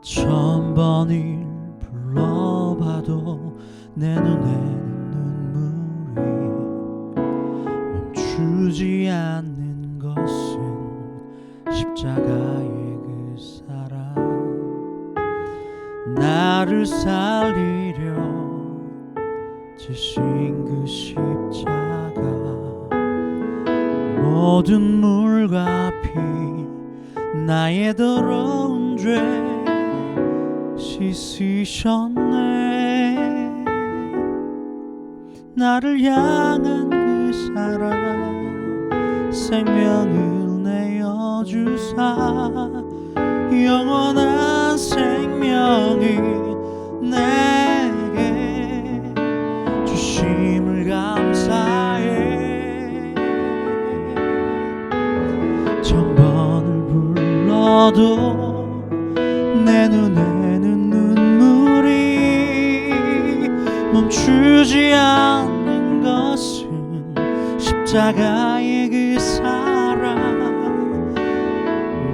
천 번을 불러봐도 내 눈에는 눈물이 멈추지 않는 것은 십자가의 그 사랑. 나를 살리려 지신 그 십자가, 모든 물과 피 나의 더러운 죄 씻으셨네. 나를 향한 그 사랑, 생명을 내어주사 영원한 생명을 내게 주심을 감사해. 천 번을 불러도 내 눈에는 눈물이 멈추지 않는 것은 십자가의 그 사랑.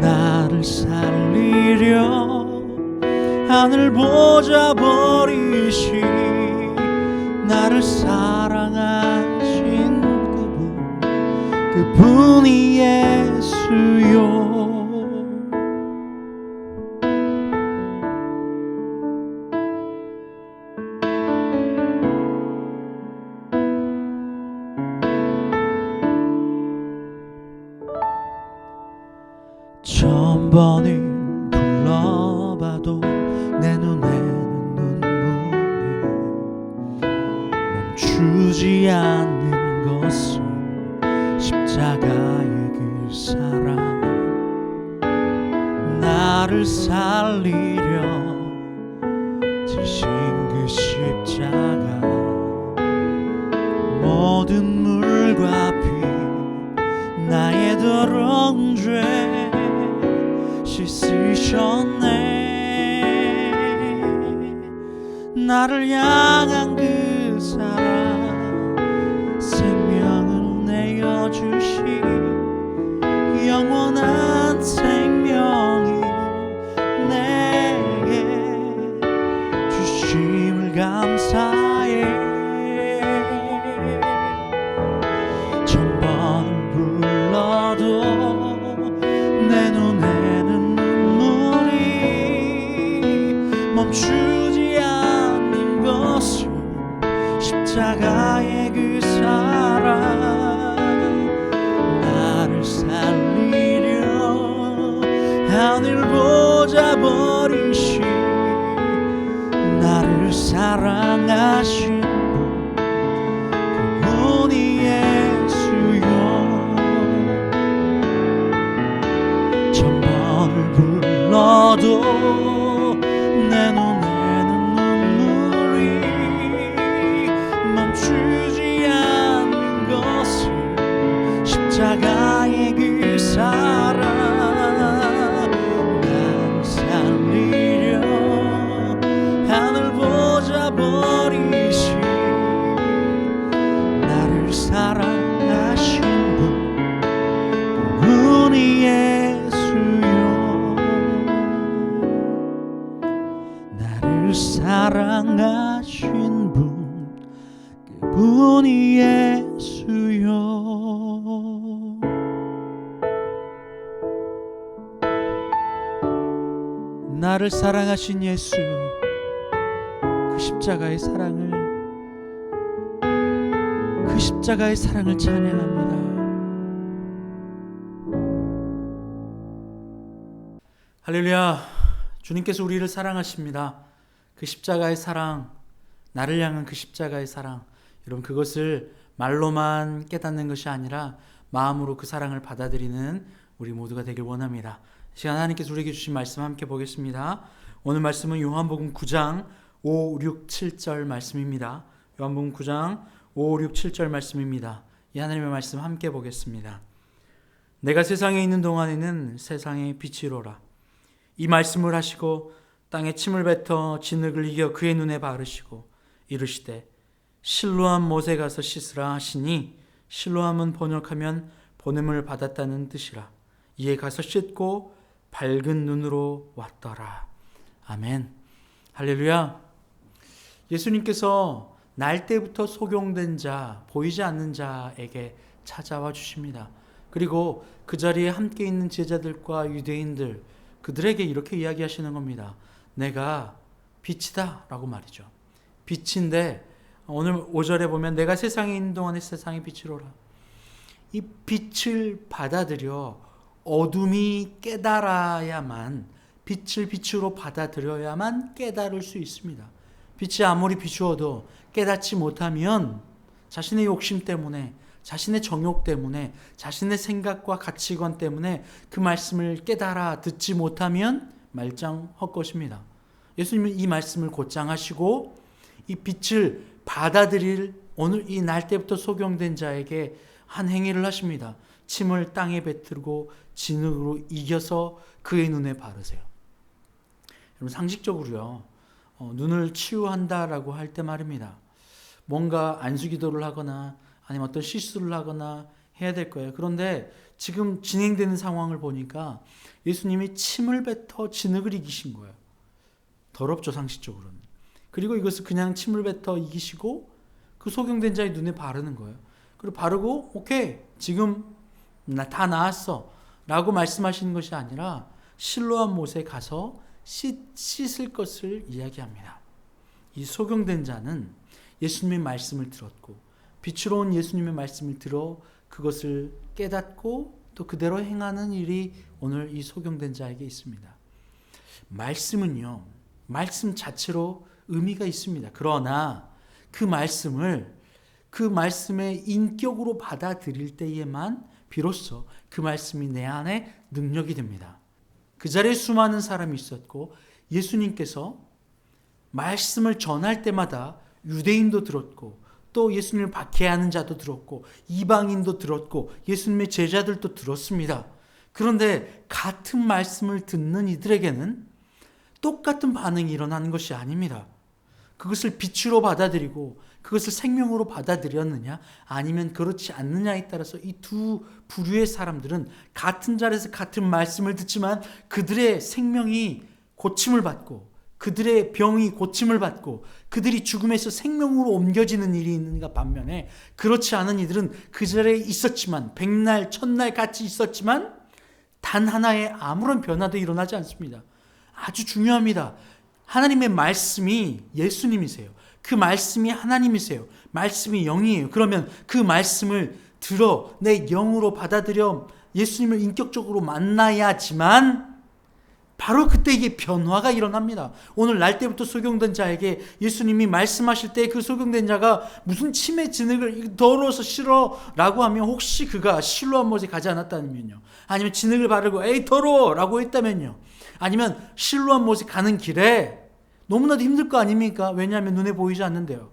나를 살리려 하늘 보좌 버리시 나를 사랑하신 그분이 예수요. 천 번을 불러봐도 내 눈에는 눈물이 멈추지 않는 것은 십자가의 그 사랑. 나를 살리려 지신 그 십자가, 모든 물과 피 나의 더러운 죄 씻으셨네. 나를 향한 그 사랑, 생명을 내어주시 영원한 생명이 내게 주심을 감사해. 천 번을 불러도 내 눈에는 눈물이 멈추지 않는 것은 십자가의 그 사랑. 나를 살리려 하늘 보좌 버리시 나를 사랑하신 분, 그분이 예수요. 천 번을 불러도 내 눈에는 눈물이 멈추지 않는 것은 십자가의 그 사랑. 나를 살리려 하늘 보좌 버리시 나를 사랑하신 분, 그분이 예수요. 나를 사랑하신 분, 그분이 예수요. 나를 사랑하신 예수, 그 십자가의 사랑을, 그 십자가의 사랑을 찬양합니다. 할렐루야. 주님께서 우리를 사랑하십니다. 그 십자가의 사랑, 나를 향한 그 십자가의 사랑, 여러분 그것을 말로만 깨닫는 것이 아니라 마음으로 그 사랑을 받아들이는 우리 모두가 되길 원합니다. 이 시간 하나님께서 우리에게 주신 말씀 함께 보겠습니다. 오늘 말씀은 요한복음 9장 5, 6, 7절 말씀입니다. 요한복음 9장 5, 6, 7절 말씀입니다. 이 하나님의 말씀 함께 보겠습니다. 내가 세상에 있는 동안에는 세상의 빛이로라. 이 말씀을 하시고 땅에 침을 뱉어 진흙을 이겨 그의 눈에 바르시고 이르시되 실로암 못에 가서 씻으라 하시니, 실로암은 번역하면 보냄을 받았다는 뜻이라. 이에 가서 씻고 밝은 눈으로 왔더라. 아멘. 할렐루야. 예수님께서 날 때부터 소경된 자, 보이지 않는 자에게 찾아와 주십니다. 그리고 그 자리에 함께 있는 제자들과 유대인들, 그들에게 이렇게 이야기하시는 겁니다. 내가 빛이다 라고 말이죠. 빛인데 오늘 5절에 보면 내가 세상에 있는 동안에 세상의 빛이로라. 이 빛을 받아들여 어둠이 깨달아야만, 빛을 빛으로 받아들여야만 깨달을 수 있습니다. 빛이 아무리 비추어도 깨닫지 못하면 자신의 욕심 때문에, 자신의 정욕 때문에, 자신의 생각과 가치관 때문에 그 말씀을 깨달아 듣지 못하면 말짱 헛것입니다. 예수님은 이 말씀을 곧장 하시고 이 빛을 받아들일 오늘 이 날 때부터 소경된 자에게 한 행위를 하십니다. 침을 땅에 뱉고 진흙으로 이겨서 그의 눈에 바르세요. 여러분, 상식적으로요, 눈을 치유한다라고 할 때 말입니다. 뭔가 안수기도를 하거나 아니면 어떤 실수를 하거나 해야 될 거예요. 그런데 지금 진행되는 상황을 보니까 예수님이 침을 뱉어 진흙을 이기신 거예요. 더럽죠, 상식적으로는. 그리고 이것을 그냥 침을 뱉어 이기시고 그 소경된 자의 눈에 바르는 거예요. 그리고 바르고 오케이, 지금 다 나았어 라고 말씀하시는 것이 아니라 실로암 못에 가서 씻을 것을 이야기합니다. 이 소경된 자는 예수님의 말씀을 들었고 빛으로 온 예수님의 말씀을 들어 그것을 깨닫고 또 그대로 행하는 일이 오늘 이 소경된 자에게 있습니다. 말씀은요, 말씀 자체로 의미가 있습니다. 그러나 그 말씀을 그 말씀의 인격으로 받아들일 때에만 비로소 그 말씀이 내 안에 능력이 됩니다. 그 자리에 수많은 사람이 있었고 예수님께서 말씀을 전할 때마다 유대인도 들었고 또 예수님을 박해하는 자도 들었고 이방인도 들었고 예수님의 제자들도 들었습니다. 그런데 같은 말씀을 듣는 이들에게는 똑같은 반응이 일어나는 것이 아닙니다. 그것을 빛으로 받아들이고 그것을 생명으로 받아들였느냐 아니면 그렇지 않느냐에 따라서 이 두 부류의 사람들은 같은 자리에서 같은 말씀을 듣지만 그들의 생명이 고침을 받고 그들의 병이 고침을 받고 그들이 죽음에서 생명으로 옮겨지는 일이 있는가 반면에 그렇지 않은 이들은 그 자리에 있었지만 백날 천날 같이 있었지만 단 하나의 아무런 변화도 일어나지 않습니다. 아주 중요합니다. 하나님의 말씀이 예수님이세요. 그 말씀이 하나님이세요. 말씀이 영이에요. 그러면 그 말씀을 들어 내 영으로 받아들여 예수님을 인격적으로 만나야지만 바로 그때 이게 변화가 일어납니다. 오늘 날 때부터 소경된 자에게 예수님이 말씀하실 때 그 소경된 자가 무슨 침에 진흙을 더러워서 싫어 라고 하면 혹시 그가 실로암 못에 가지 않았다면요. 아니면 진흙을 바르고 에이 더러워 라고 했다면요. 아니면 실로암 못에 가는 길에 너무나도 힘들 거 아닙니까? 왜냐하면 눈에 보이지 않는데요.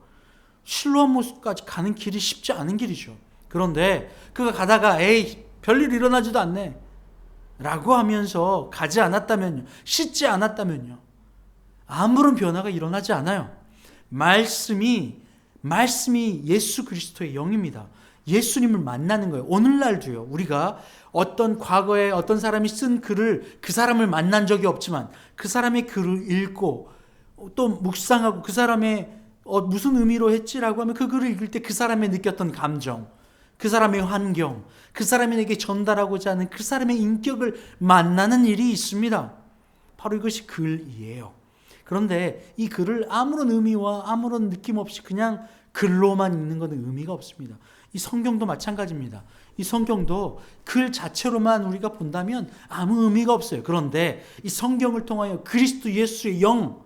실로암 못까지 가는 길이 쉽지 않은 길이죠. 그런데 그가 가다가 에이 별일 일어나지도 않네 라고 하면서 가지 않았다면요. 씻지 않았다면요. 아무런 변화가 일어나지 않아요. 말씀이 예수 그리스도의 영입니다. 예수님을 만나는 거예요. 오늘날도요. 우리가 어떤 과거에 어떤 사람이 쓴 글을 그 사람을 만난 적이 없지만 그 사람의 글을 읽고 또 묵상하고 그 사람의 무슨 의미로 했지라고 하면 그 글을 읽을 때 그 사람이 느꼈던 감정, 그 사람의 환경, 그 사람에게 전달하고자 하는 그 사람의 인격을 만나는 일이 있습니다. 바로 이것이 글이에요. 그런데 이 글을 아무런 의미와 아무런 느낌 없이 그냥 글로만 읽는 것은 의미가 없습니다. 이 성경도 마찬가지입니다. 이 성경도 글 자체로만 우리가 본다면 아무 의미가 없어요. 그런데 이 성경을 통하여 그리스도 예수의 영,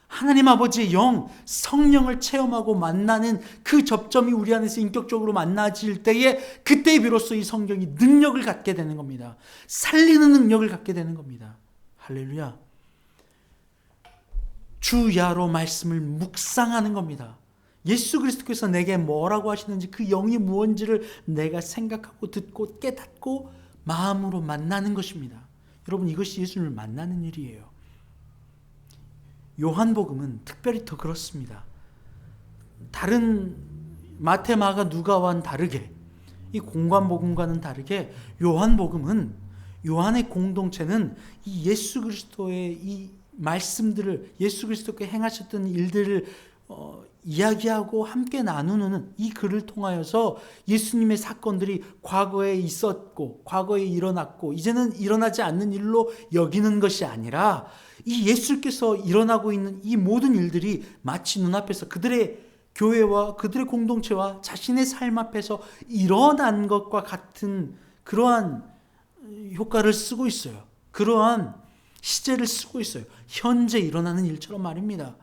하나님 아버지의 영, 성령을 체험하고 만나는 그 접점이 우리 안에서 인격적으로 만나질 때에 그때 비로소 이 성경이 능력을 갖게 되는 겁니다. 살리는 능력을 갖게 되는 겁니다. 할렐루야. 주야로 말씀을 묵상하는 겁니다. 예수 그리스도께서 내게 뭐라고 하시는지 그 영이 무엇인지를 내가 생각하고 듣고 깨닫고 마음으로 만나는 것입니다. 여러분, 이것이 예수님을 만나는 일이에요. 요한복음은 특별히 더 그렇습니다. 다른 마태, 마가, 누가와는 다르게 이 공관복음과는 다르게 요한복음은 요한의 공동체는 이 예수 그리스도의 이 말씀들을, 예수 그리스도께 행하셨던 일들을 이야기하고 함께 나누는 이 글을 통하여서 예수님의 사건들이 과거에 있었고 과거에 일어났고 이제는 일어나지 않는 일로 여기는 것이 아니라 이 예수께서 일어나고 있는 이 모든 일들이 마치 눈앞에서 그들의 교회와 그들의 공동체와 자신의 삶 앞에서 일어난 것과 같은 그러한 효과를 쓰고 있어요. 그러한 시제를 쓰고 있어요. 현재 일어나는 일처럼 말입니다.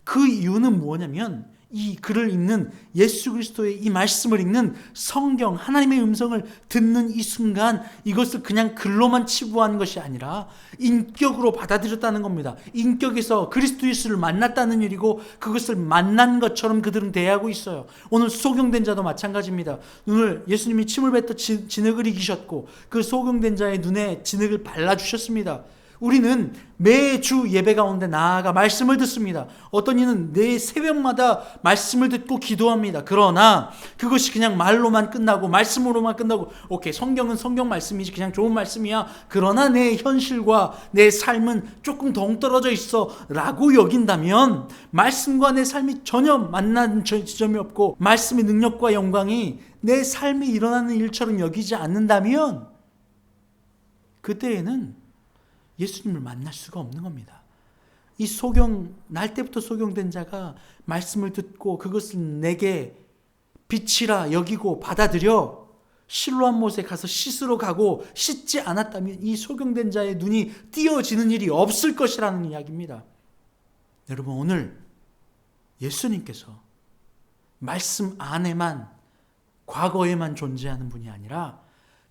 그 이유는 뭐냐면 이 글을 읽는 예수 그리스도의 이 말씀을 읽는 성경, 하나님의 음성을 듣는 이 순간 이것을 그냥 글로만 치부한 것이 아니라 인격으로 받아들였다는 겁니다. 인격에서 그리스도 예수를 만났다는 일이고 그것을 만난 것처럼 그들은 대하고 있어요. 오늘 소경된 자도 마찬가지입니다. 오늘 예수님이 침을 뱉어 진흙을 이기셨고 그 소경된 자의 눈에 진흙을 발라주셨습니다. 우리는 매주 예배 가운데 나아가 말씀을 듣습니다. 어떤 이는 매 새벽마다 말씀을 듣고 기도합니다. 그러나 그것이 그냥 말로만 끝나고 말씀으로만 끝나고 오케이, 성경은 성경 말씀이지 그냥 좋은 말씀이야. 그러나 내 현실과 내 삶은 조금 동떨어져 있어 라고 여긴다면 말씀과 내 삶이 전혀 만나는 지점이 없고 말씀의 능력과 영광이 내 삶에 일어나는 일처럼 여기지 않는다면 그때에는 예수님을 만날 수가 없는 겁니다. 이 날 때부터 소경된 자가 말씀을 듣고 그것을 내게 빛이라 여기고 받아들여 실로암 못에 가서 씻으러 가고 씻지 않았다면 이 소경된 자의 눈이 띄어지는 일이 없을 것이라는 이야기입니다. 여러분, 오늘 예수님께서 말씀 안에만 과거에만 존재하는 분이 아니라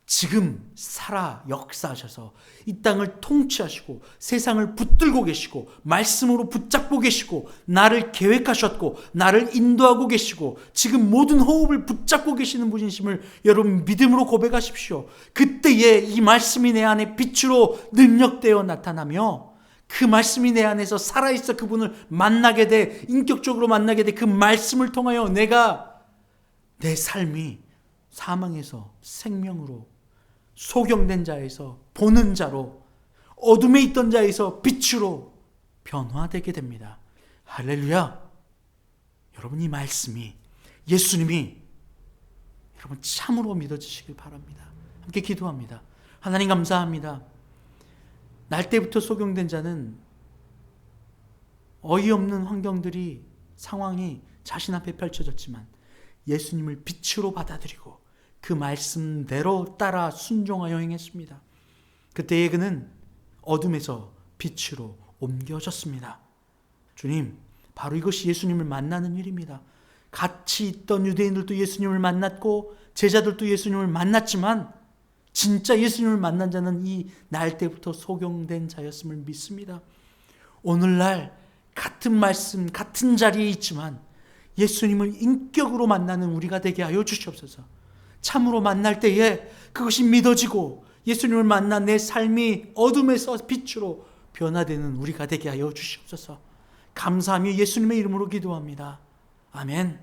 지금 살아 역사하셔서 이 땅을 통치하시고 세상을 붙들고 계시고 말씀으로 붙잡고 계시고 나를 계획하셨고 나를 인도하고 계시고 지금 모든 호흡을 붙잡고 계시는 분이심을 여러분 믿음으로 고백하십시오. 그때에 이 말씀이 내 안에 빛으로 능력되어 나타나며 그 말씀이 내 안에서 살아있어 그분을 만나게 돼, 인격적으로 만나게 돼. 그 말씀을 통하여 내가 내 삶이 사망에서 생명으로, 소경된 자에서 보는 자로, 어둠에 있던 자에서 빛으로 변화되게 됩니다. 할렐루야. 여러분, 이 말씀이, 예수님이 여러분 참으로 믿어지시길 바랍니다. 함께 기도합니다. 하나님 감사합니다. 날 때부터 소경된 자는 어이없는 환경들이, 상황이 자신 앞에 펼쳐졌지만 예수님을 빛으로 받아들이고 그 말씀대로 따라 순종하여 행했습니다. 그때에 그는 어둠에서 빛으로 옮겨졌습니다. 주님, 바로 이것이 예수님을 만나는 일입니다. 같이 있던 유대인들도 예수님을 만났고 제자들도 예수님을 만났지만 진짜 예수님을 만난 자는 이 날 때부터 소경된 자였음을 믿습니다. 오늘날 같은 말씀, 같은 자리에 있지만 예수님을 인격으로 만나는 우리가 되게 하여 주시옵소서. 참으로 만날 때에 그것이 믿어지고 예수님을 만난 내 삶이 어둠에서 빛으로 변화되는 우리가 되게 하여 주시옵소서. 감사하며 예수님의 이름으로 기도합니다. 아멘.